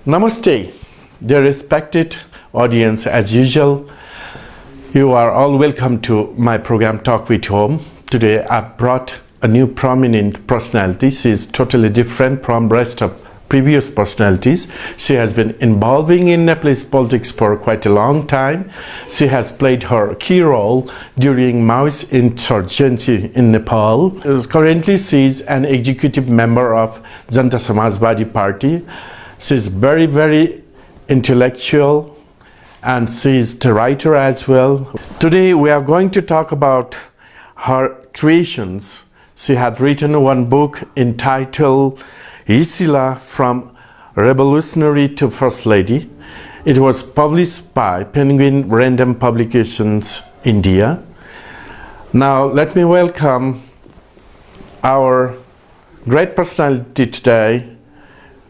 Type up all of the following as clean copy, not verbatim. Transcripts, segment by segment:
Namaste, dear respected audience. As usual, you are all welcome to my program Talk with Home. Today I brought a new prominent personality. She is totally different from rest of previous personalities. She has been involving in Nepalese politics for quite a long time. She has played her key role during Maoist insurgency in Nepal. Currently, she is an executive member of Janta Samajwadi Party. She is very, very intellectual, and she is the writer as well. Today we are going to talk about her creations. She had written one book entitled Hisila from Revolutionary to First Lady. It was published by Penguin Random Publications, India. Now let me welcome our great personality today,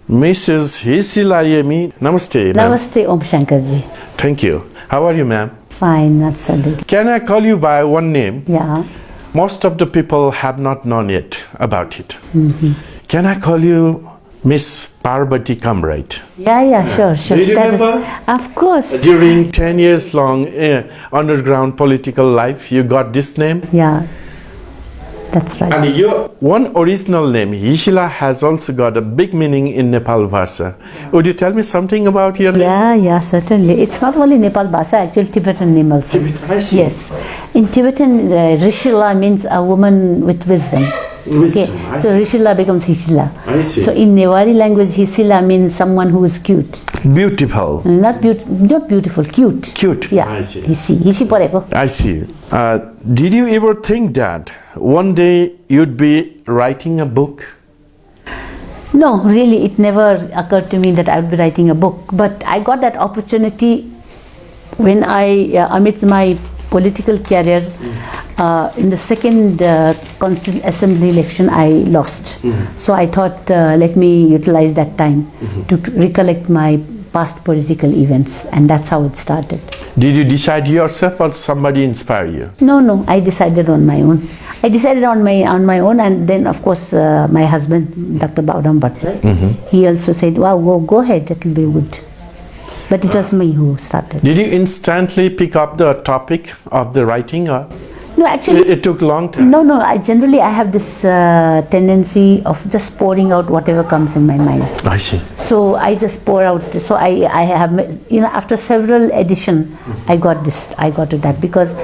Mrs. Hisila Yami. Namaste, ma'am. Namaste, Om Shankarji. Thank you. How are you, ma'am? Fine, absolutely. Can I call you by one name? Yeah. Most of the people have not known yet about it. Can I call you Miss Parvati Kamrite? Yeah, sure. Do you remember? Of course. During 10 years long underground political life, you got this name? Yeah, that's right. And your one original name, Hisila, has also got a big meaning in Nepal Bhasha. Would you tell me something about your name? Yeah, certainly. It's not only Nepal Bhasha, actually Tibetan name also. Yes. In Tibetan, Rishila means a woman with wisdom. Wisdom, okay. So Rishila becomes Hisila. I see. So in Newari language, Hisila means someone who is cute. Beautiful. Not beautiful, cute. Cute. Yeah. I see. Hisi pareko. I see. Did you ever think that one day you'd be writing a book? No, really, it never occurred to me that I would be writing a book. But I got that opportunity when amidst my political career, in the second Constituent Assembly election, I lost. So I thought, let me utilize that time to recollect my past political events, and that's how it started. Did you decide yourself or somebody inspire you? No, I decided on my own. I decided on my own, and then of course my husband, Dr. Baudam Bhatt, he also said, wow, go ahead, that will be good. But it was me who started. Did you instantly pick up the topic of the writing? Or no, actually, it took a long time. No. I have this tendency of just pouring out whatever comes in my mind. I see. So I just pour out. So I have, after several editions, I got to that, because,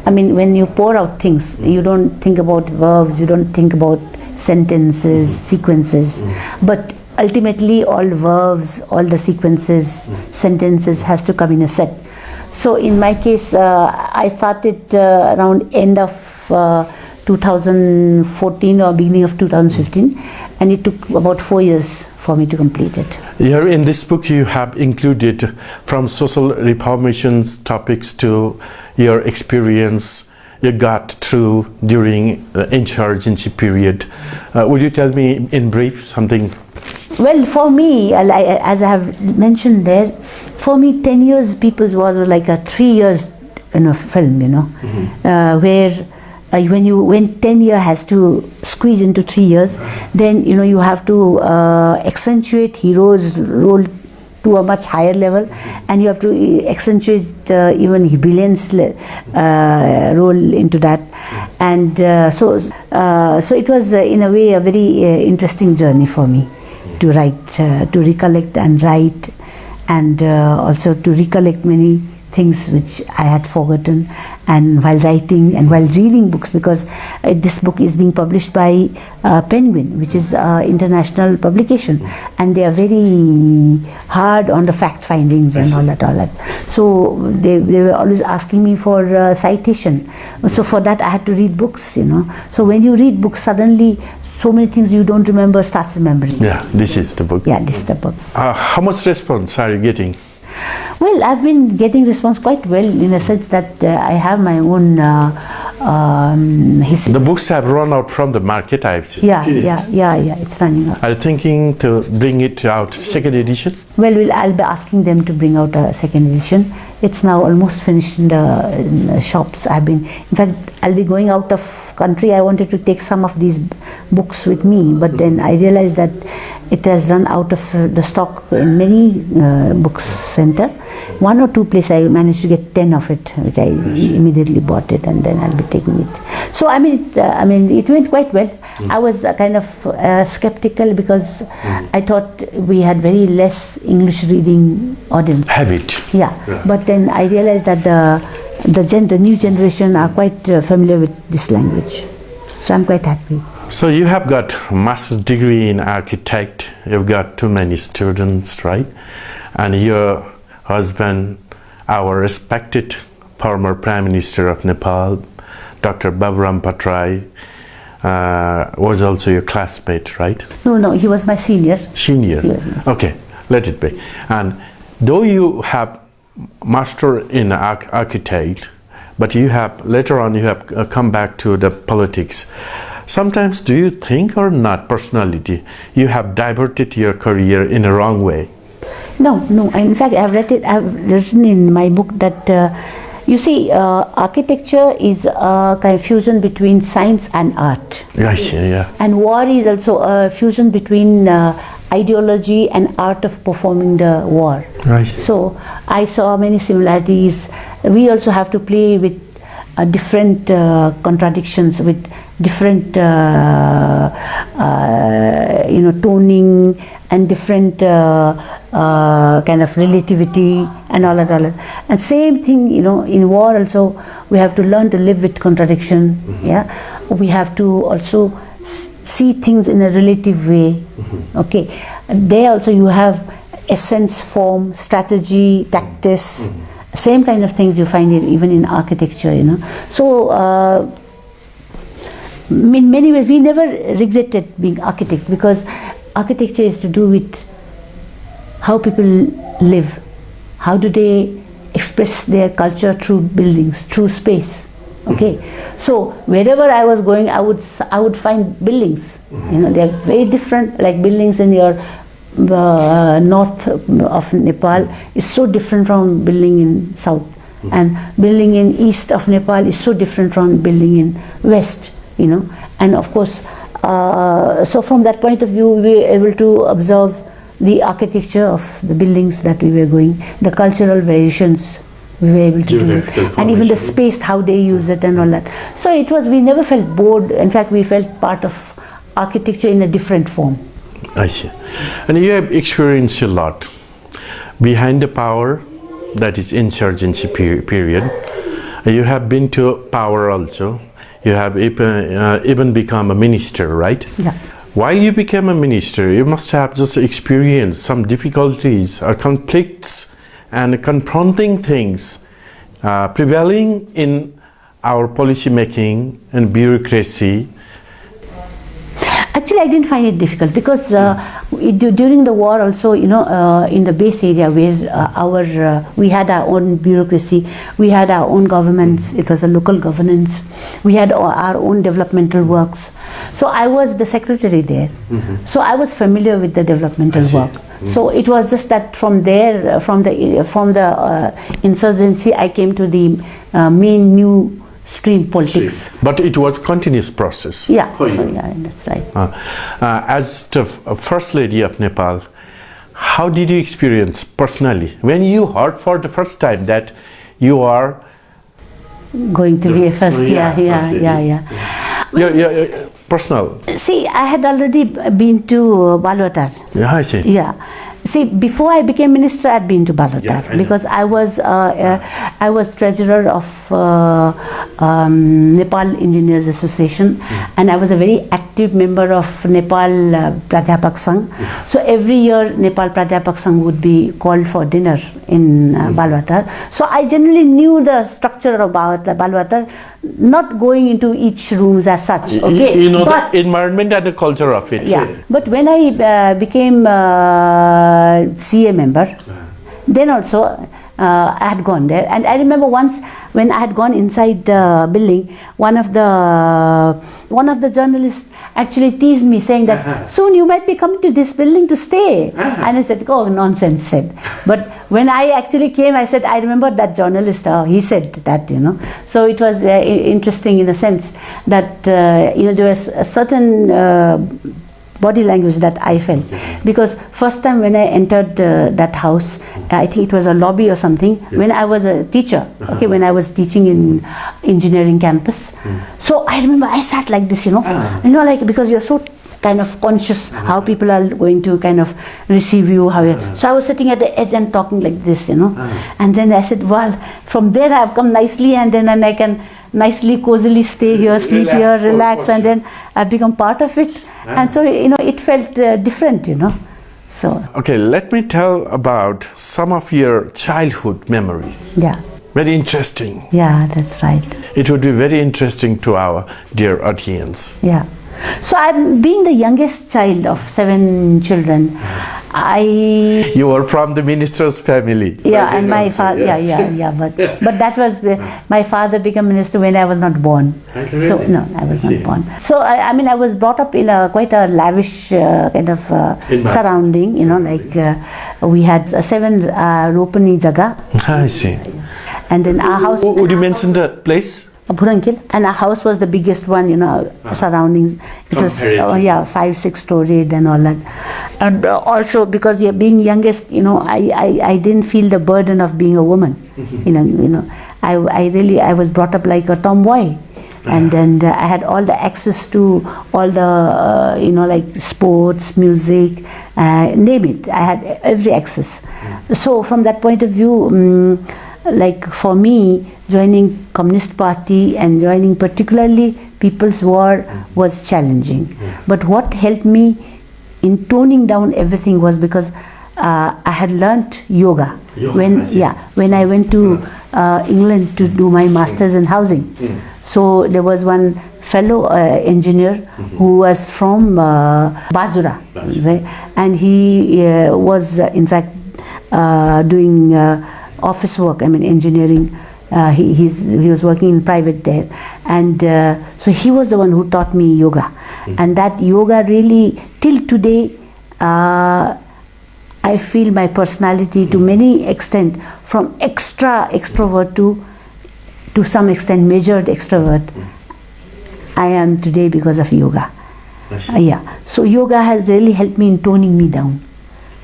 I mean, when you pour out things, you don't think about verbs, you don't think about sentences, sequences, but ultimately all verbs, all the sequences, sentences has to come in a set. So in my case, I started around end of 2014 or beginning of 2015, and it took about 4 years for me to complete it. Here in this book you have included from social reformations topics to your experience you got through during the insurgency period. Would you tell me in brief something? Well, for me, as I have mentioned there, for me 10 years People's Wars was like a 3 years film, where when 10 years has to squeeze into 3 years, then you have to accentuate heroes' role to a much higher level, and you have to accentuate even villains' role into that, and so it was in a way a very interesting journey for me to write, to recollect and write, and also to recollect many things which I had forgotten, and while writing and while reading books, because this book is being published by Penguin, which is an international publication, and they are very hard on the fact findings and all that. So they were always asking me for citation. So for that I had to read books, So when you read books, suddenly so many things you don't remember starts remembering. Yeah, this is the book. Yeah, this is the book. How much response are you getting? Well, I've been getting response quite well, in a sense that I have my own history. The books have run out from the market, I've seen. Yeah, it's running out. Are you thinking to bring it out second edition? Well, I'll be asking them to bring out a second edition. It's now almost finished in the shops. In fact, I'll be going out of country. I wanted to take some of these books with me, but then I realized that it has run out of the stock in many books center. 1 or 2 places I managed to get 10 of it, which I immediately bought it, and then I'll be taking it. So I mean, it went quite well. I was kind of skeptical because I thought we had very less English reading audience. Have it. Yeah. But then I realized that the new generation are quite familiar with this language. So I'm quite happy. So you have got master's degree in architect. You've got too many students, right? And your husband, our respected former Prime Minister of Nepal, Dr. Bavram Patrai, was also your classmate, right? No, he was my senior. Senior. He was my senior. Okay, let it be. And though you have master in architect, but you have later on you have come back to the politics. Sometimes do you think or not personality you have diverted your career in a wrong way? No. In fact, I've written in my book that you see, architecture is a kind of fusion between science and art. Yeah. And war is also a fusion between ideology and art of performing the war. Right. So I saw many similarities. We also have to play with different contradictions, with different toning and different kind of relativity and all that. And same thing, in war also we have to learn to live with contradiction. Yeah, we have to also see things in a relative way. Okay, there also you have essence, form, strategy, tactics. Same kind of things you find it even in architecture, So, in many ways, we never regretted being architect, because architecture is to do with how people live. How do they express their culture through buildings, through space? Okay, so wherever I was going, I would find buildings. They are very different. Like buildings in your north of Nepal is so different from building in south, and building in east of Nepal is so different from building in west. And of course, so from that point of view, we were able to observe the architecture of the buildings that we were going, the cultural variations we were able to do it, and even the space, how they use it and all that. So it was, we never felt bored. In fact, we felt part of architecture in a different form. I see. And you have experienced a lot. Behind the power, that is insurgency period, you have been to power also. You have even become a minister, right? Yeah. While you became a minister, you must have just experienced some difficulties or conflicts and confronting things prevailing in our policy making and bureaucracy. Actually, I didn't find it difficult, because during the war also, in the base area where we had our own bureaucracy, we had our own governments, it was a local governance, we had our own developmental works. So I was the secretary there. So I was familiar with the developmental work. So it was just that from there, from the insurgency, I came to the main new stream politics. But it was continuous process. Yeah, that's right. As the First Lady of Nepal, how did you experience personally when you heard for the first time that you are going to be a first? Yeah. Personal. See, I had already been to Balwatar. Yeah, I see. Yeah. See, before I became minister, I'd been to Balwatar, because I was treasurer of Nepal Engineers Association, and I was a very active member of Nepal Pradhyapak Sangh. So every year, Nepal Pradhyapak Sangh would be called for dinner in Balwatar. So I generally knew the structure of Balwatar, not going into each rooms as such. Okay, but the environment and the culture of it. Yeah, but when I became CA member, then also I had gone there, and I remember once when I had gone inside the building, one of the journalists actually teased me, saying that soon you might be coming to this building to stay. And I said, oh, nonsense, said. But when I actually came, I said, I remember that journalist, he said that, So it was interesting in a sense that, there was a certain body language that I felt. Because first time when I entered that house, I think it was a lobby or something, when I was a teacher, okay, when I was teaching in engineering campus. So I remember I sat like this, like, because you're so kind of conscious how people are going to kind of receive you. So I was sitting at the edge and talking like this, And then I said, well, from there I've come nicely, and then I can nicely, cozily stay here, sleep here, relax, and then I've become part of it. And so, it felt different, So. Okay, let me tell about some of your childhood memories. Yeah. Very interesting. Yeah, that's right. It would be very interesting to our dear audience. Yeah. So I'm being the youngest child of 7 children. You were from the minister's family. Yeah, and my father. Yeah. But that was my father became minister when I was not born. So no, I was not born. So I was brought up in quite a lavish kind of surrounding. We had 7 ropani jaga. I see. And then our house. Would you mention the place? Bhurankil, and our house was the biggest one, surroundings. It was 5-6 storied and all that. And also because being youngest, I didn't feel the burden of being a woman. I was brought up like a tomboy, and then I had all the access to all the like sports, music, name it. I had every access. So from that point of view, like for me, joining Communist Party and joining particularly People's War was challenging. But what helped me in toning down everything was because I had learnt yoga. When I went to England to do my master's in housing. So there was one fellow engineer who was from Bazura, right? And he was in fact doing office work, engineering. He was working in private there, and so he was the one who taught me yoga. And that yoga really, till today, I feel my personality to many extent, from extrovert to some extent measured extrovert, I am today because of yoga. So yoga has really helped me in toning me down,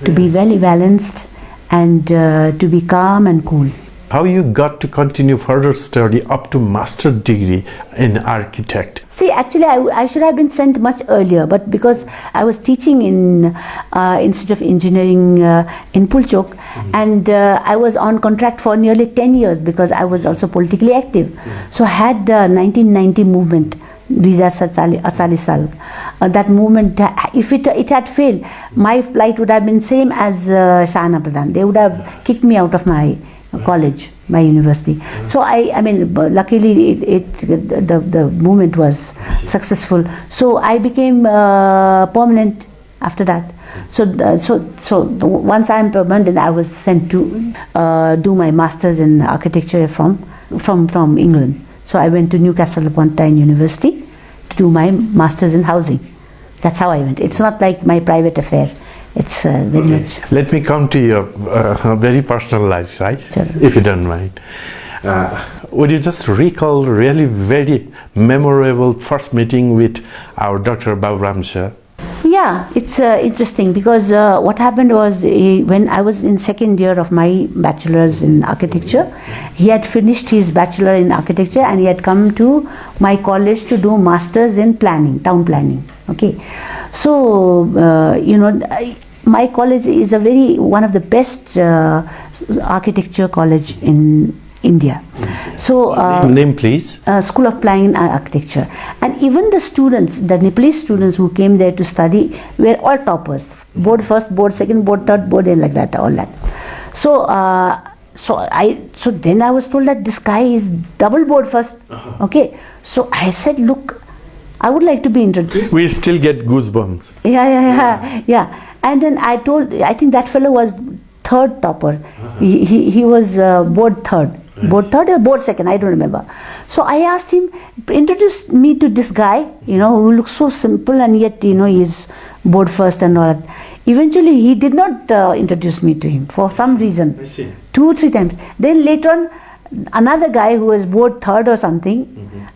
to be very balanced and to be calm and cool. How you got to continue further study up to master degree in architect? See, actually, I should have been sent much earlier, but because I was teaching in Institute of Engineering in Pulchok, and I was on contract for nearly 10 years because I was also politically active. So I had the 1990 movement. That movement, if it had failed, my flight would have been same as Shahana Pradhan. They would have kicked me out of my college, my university. So luckily the movement was successful. So I became permanent after that. So once I'm permanent, I was sent to do my masters in architecture from England. So I went to Newcastle upon Tyne University to do my masters in housing. That's how I went. It's not like my private affair. It's very much. Let me come to your very personal life, right? Sure. If you don't mind. Would you just recall really very memorable first meeting with our Dr. Baburam sir? Yeah, it's interesting because what happened was when I was in second year of my bachelor's in architecture, he had finished his bachelor in architecture and he had come to my college to do masters in planning, town planning. Okay, so my college is one of the best architecture college in India. So name please. School of Planning and Architecture, and even the students, the Nepalese students who came there to study, were all toppers. Board first, board second, board third, board like that, all that. So so then I was told that this guy is double board first. Okay, so I said, look, I would like to be introduced. We still get goosebumps. Yeah. And then I think that fellow was third topper. He was board third. Board third or board second, I don't remember. So I asked him, introduce me to this guy, who looks so simple and yet, he's board first and all that. Eventually, he did not introduce me to him for some reason. I see. 2 or 3 times. Then later on, another guy who was board third or something,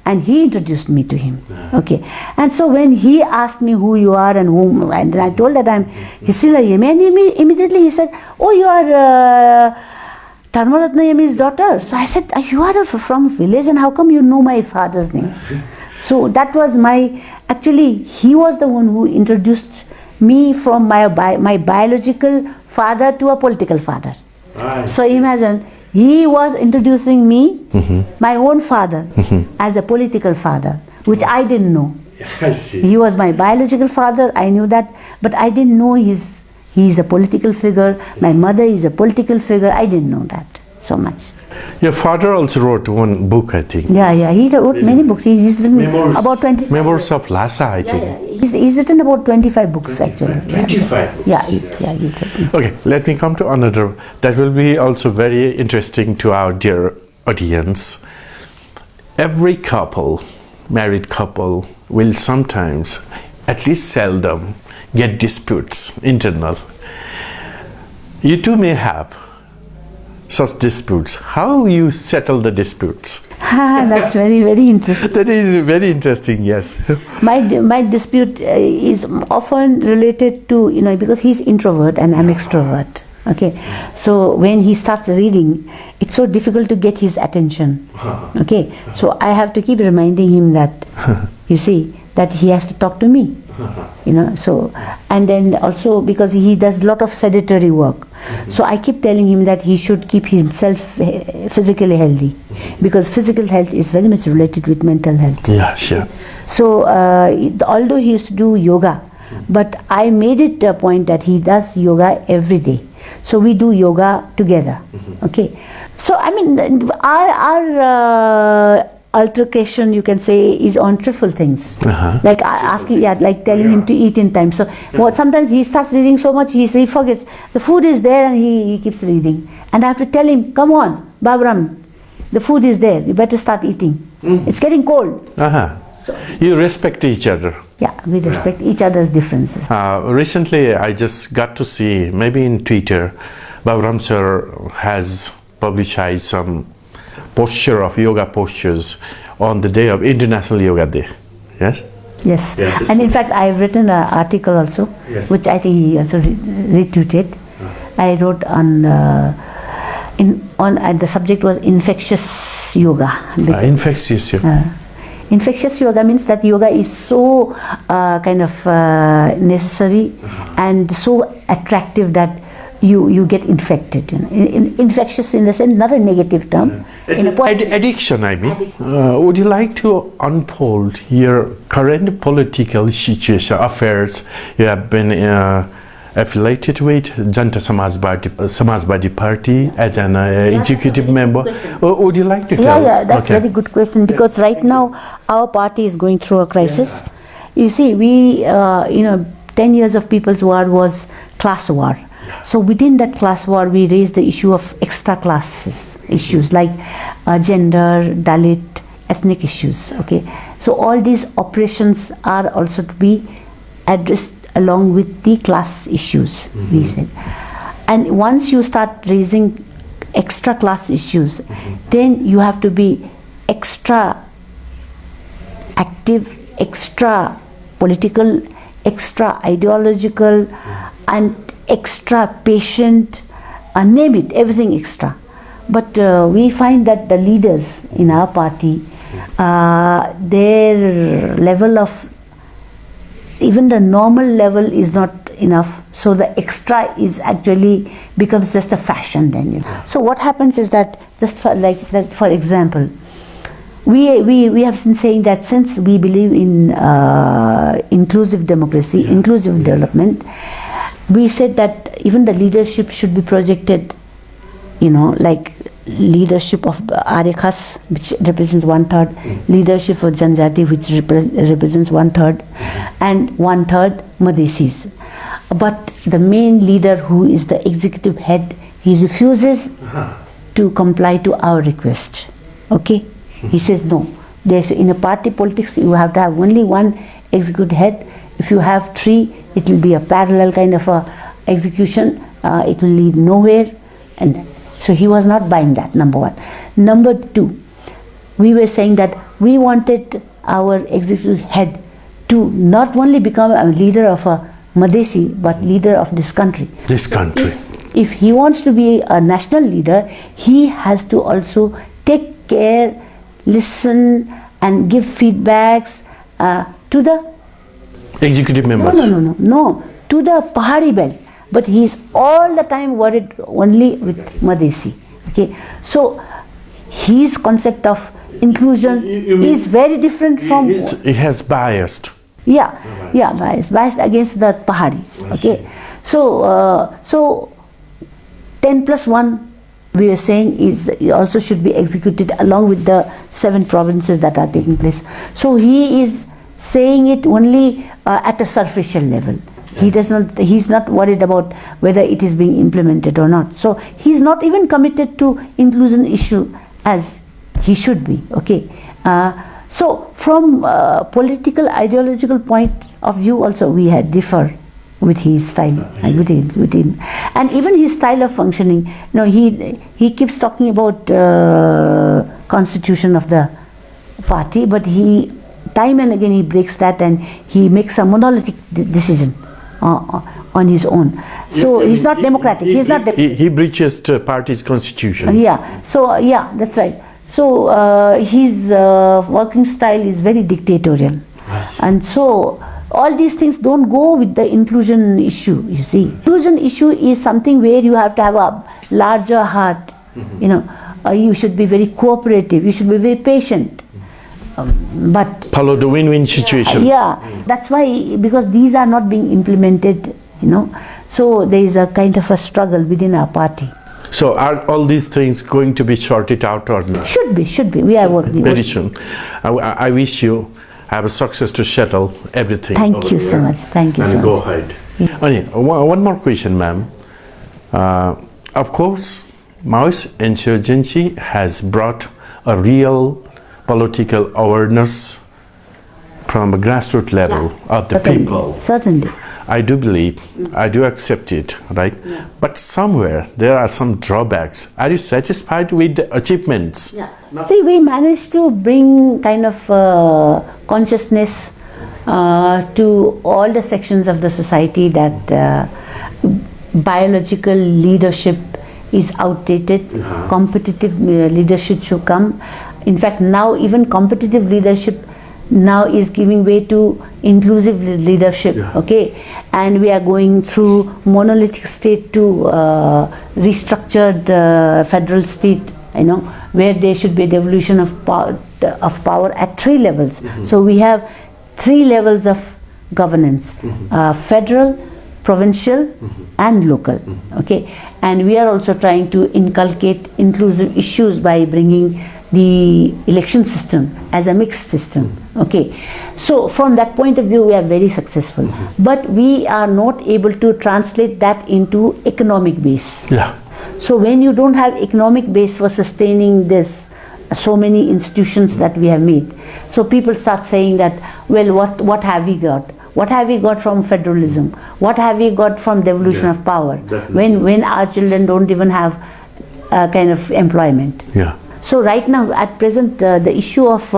and he introduced me to him. Okay, and so when he asked me who you are and whom, and I told that I'm Hisila Yami, and immediately he said, "Oh, you are Dharmaratna Yami's daughter." So I said, "You are from village, and how come you know my father's name?" So that was actually he was the one who introduced me from my biological father to a political father. So imagine, he was introducing me, my own father, as a political father, which I didn't know. I see. He was my biological father, I knew that, but I didn't know he's a political figure. My mother is a political figure. I didn't know that so much. Your father also wrote one book, I think. Yeah, he wrote many books. He's written about 25. Memoirs of Lhasa, I think. He's written about 25 books actually. 25 books. Yeah, he's written. Okay, let me come to another that will be also very interesting to our dear audience. Every couple, married couple, will sometimes, at least seldom, get disputes, internal. You two may have such disputes. How you settle the disputes? That's very, very interesting. That is very interesting, yes. My dispute is often related to, because he's introvert and I'm extrovert. Okay, so when he starts reading, it's so difficult to get his attention. Okay, so I have to keep reminding him that, you see, that he has to talk to me. So, and then also because he does a lot of sedentary work, so I keep telling him that he should keep himself physically healthy, because physical health is very much related with mental health. Yeah, sure. So although he used to do yoga, but I made it a point that he does yoga every day, so we do yoga together. Okay, so I mean our altercation, you can say, is on trivial things, like asking, like telling him to eat in time. So sometimes he starts reading so much, he forgets the food is there, and he keeps reading, and I have to tell him, "Come on, Babram, the food is there, you better start eating. It's getting cold." So, you respect each other. Yeah, we respect each other's differences. Recently, I just got to see, maybe in Twitter, Babram sir has publicized some posture of yoga postures on the day of International Yoga Day. Yes? Yes. Yeah, and in fact, I have written an article also, which I think he also retweeted. I wrote on the subject was infectious yoga. Infectious yoga. Infectious yoga means that yoga is so necessary and so attractive that you get infected. Infectious in the sense, not a negative term. It's addiction, I mean. Would you like to unfold your current political situation, affairs? You have been affiliated with Janta Samajwadi Party as an executive member. Would you like to tell? Yeah, that's a very good question, because right now our party is going through a crisis. You see, we, 10 years of People's War was class war. So within that class war, we raised the issue of extra classes issues like gender, Dalit, ethnic issues. Okay, so all these operations are also to be addressed along with the class issues. We said, and once you start raising extra class issues, then you have to be extra active, extra political, extra ideological, and extra patient, name it, everything extra. But we find that the leaders in our party, their level of, even the normal level is not enough, so the extra is actually becomes just a fashion then. So what happens is that, just for example, we have been saying that since we believe in inclusive democracy, inclusive development, we said that even the leadership should be projected, like leadership of Arikas, which represents 1/3, leadership of Janjati, which represents 1/3, and 1/3 Madhesis. But the main leader, who is the executive head, he refuses to comply to our request. Okay? He says no. In a party politics, you have to have only one executive head. If you have 3, it will be a parallel kind of a execution. It will lead nowhere. And So he was not buying that, number one. Number two, we were saying that we wanted our executive head to not only become a leader of a Madesi, but leader of this country. This country. If he wants to be a national leader, he has to also take care, listen, and give feedbacks to the Executive members. No, to the Pahari belt. But he is all the time worried only with Madesi. Okay, so his concept of inclusion is very different from. He has biased. Biased against the Paharis. Okay, so 10+1 we were saying is also should be executed along with the 7 provinces that are taking place. So he is saying it only at a superficial level. He's not worried about whether it is being implemented or not. So he's not even committed to inclusion issue as he should be. Okay. So from political ideological point of view also we had differ with his style, with him, and even his style of functioning. He keeps talking about constitution of the party, but he time and again he breaks that and he makes a monolithic decision on his own. So he's not democratic. He breaches the party's constitution. So that's right. So his working style is very dictatorial, and so all these things don't go with the inclusion issue. You see, inclusion issue is something where you have to have a larger heart. You should be very cooperative. You should be very patient. But follow the win-win situation. That's why, because these are not being implemented. So there is a kind of a struggle within our party. So are all these things going to be sorted out or not? Should be. We are working very soon. I wish you have a success to settle everything. Thank you so much. Thank you so much. And go ahead. One more question, ma'am. Of course, Maoist insurgency has brought a real political awareness from a grassroots level of the people. Certainly. I do believe, I do accept it, right? But somewhere there are some drawbacks. Are you satisfied with the achievements? See, we managed to bring kind of consciousness to all the sections of the society that biological leadership is outdated. Competitive leadership should come. In fact, now even competitive leadership now is giving way to inclusive leadership. Okay, and we are going through monolithic state to restructured federal state, where there should be a devolution of power at 3 levels. So we have 3 levels of governance: federal, provincial, and local. Okay, and we are also trying to inculcate inclusive issues by bringing the election system as a mixed system. Okay, so from that point of view we are very successful, but we are not able to translate that into economic base. So when you don't have economic base for sustaining this, so many institutions that we have made, so people start saying that, well, what have we got? What have we got from federalism? What have we got from devolution of power? When our children don't even have kind of employment. So right now, at present, the issue of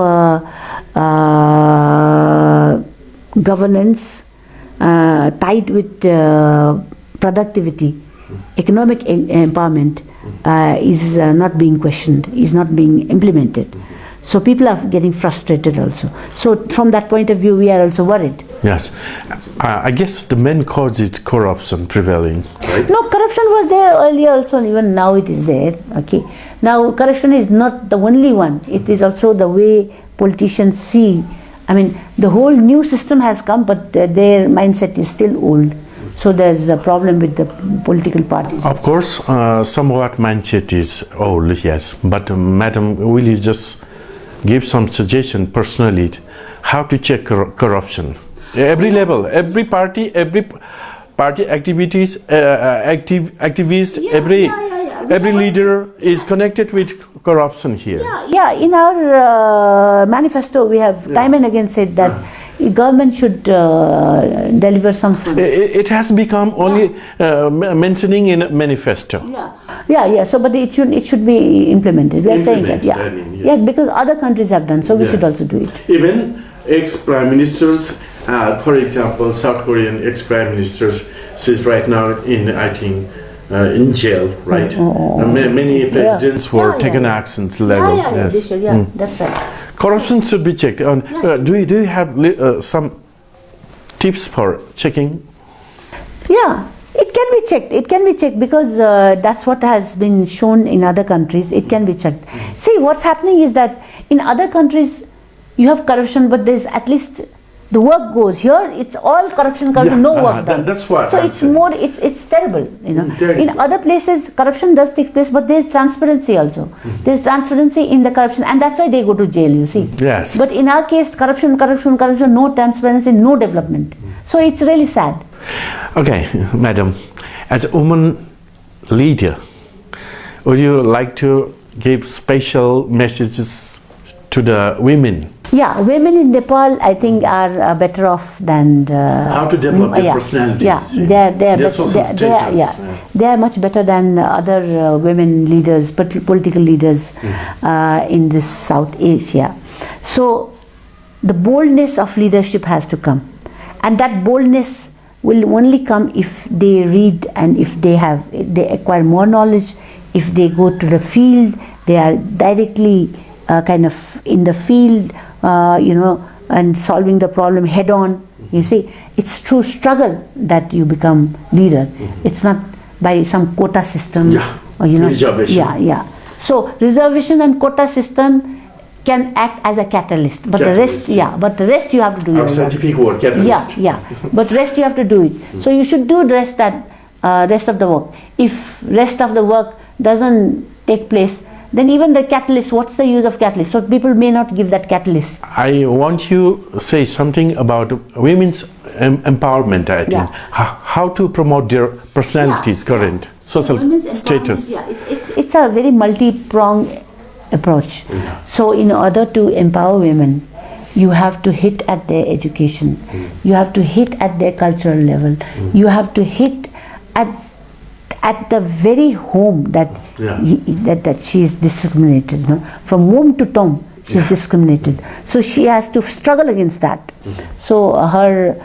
governance tied with productivity, economic empowerment is not being questioned, is not being implemented. So people are getting frustrated also. So from that point of view, we are also worried. Yes. I guess the main cause is corruption prevailing, right? No, corruption was there earlier also, and even now it is there. Okay. Now, corruption is not the only one. It is also the way politicians see. I mean, the whole new system has come, but their mindset is still old. So there's a problem with the political parties. Of course, somewhat mindset is old, yes. But Madam, will you just give some suggestion personally how to check corruption? Every level, every party activities, activist, every leader is connected with corruption here. In our manifesto we have time and again said that government should deliver some funds. It has become only mentioning in a manifesto. Yeah. So, but it should be implemented. We are saying that, yes, because other countries have done, so we should also do it. Even ex-prime ministers, for example, South Korean ex-prime ministers, she's right now in jail, right? Many presidents were taken actions level. That's right. Corruption should be checked. Do you have some tips for checking? Yeah, it can be checked. It can be checked because that's what has been shown in other countries. It can be checked. See, what's happening is that in other countries you have corruption, but there's at least the work goes. Here it's all corruption, no work done. That's why. So it's more. It's terrible. In other places corruption does take place, but there's transparency also. There's transparency in the corruption, and that's why they go to jail. You see. Yes. But in our case, corruption, no transparency, no development. So it's really sad. Okay, madam, as a woman leader, would you like to give special messages to the women? Yeah, women in Nepal, I think, are better off than how to develop their personalities. Yeah, they are much better than other women leaders, political leaders in this South Asia. So the boldness of leadership has to come, and that boldness will only come if they read and if they acquire more knowledge, if they go to the field, they are directly kind of in the field, and solving the problem head on. You see, it's through struggle that you become leader. It's not by some quota system or reservation. So reservation and quota system can act as a catalyst, but the rest you have to do. Our scientific word, catalyst. But rest you have to do it. So you should do the rest of the work. If rest of the work doesn't take place, then even the catalyst, what's the use of catalyst? So people may not give that catalyst. I want you to say something about women's empowerment, I think. How to promote their personalities, current social status. It's a very multi-pronged approach. So in order to empower women, you have to hit at their education. You have to hit at their cultural level. You have to hit at the very home that she is discriminated. From womb to tomb, she is discriminated. So she has to struggle against that. So her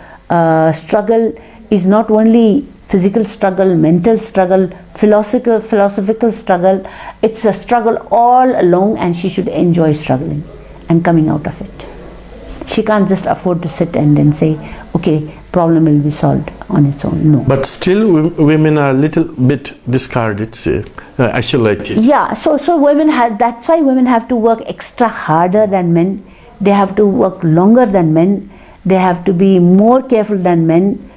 struggle is not only physical struggle, mental struggle, philosophical struggle. It's a struggle all along, and she should enjoy struggling and coming out of it. She can't just afford to sit and then say, okay, problem will be solved on its own. No. But still women are a little bit discarded, isolated. Yeah, so women that's why women have to work extra harder than men. They have to work longer than men. They have to be more careful than men.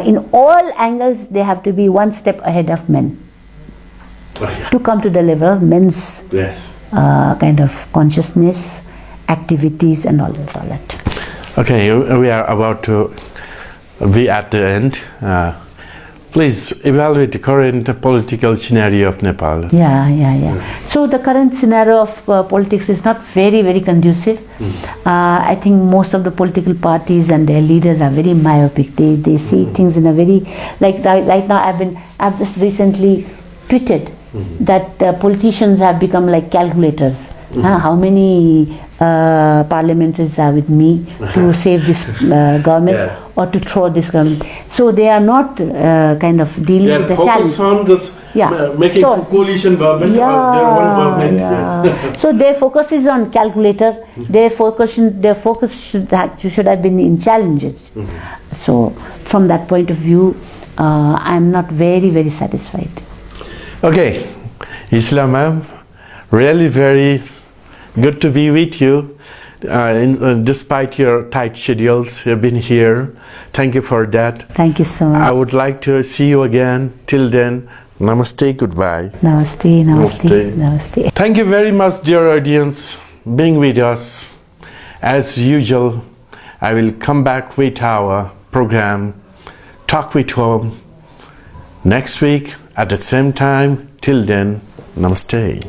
In all angles, they have to be one step ahead of men to come to the level of men's kind of consciousness, activities, and all that. Okay, we are about to be at the end. Please evaluate the current political scenario of Nepal. So the current scenario of politics is not very, very conducive. I think most of the political parties and their leaders are very myopic. They see things in a very, like right now I've just recently tweeted that politicians have become like calculators. How many parliamentarians are with me to save this government or to throw this government? So they are not kind of dealing with the challenge. They are focused on just making coalition government or their own government. So their focus is on calculator. Their focus should have been in challenges. So from that point of view, I am not very, very satisfied. Okay, Hisila ma'am, really very good to be with you. Despite your tight schedules, you've been here. Thank you for that. Thank you so much. I would like to see you again. Till then, namaste, goodbye. Namaste, namaste, namaste. Thank you very much, dear audience, being with us. As usual, I will come back with our program, Talk with Home, next week at the same time. Till then, namaste.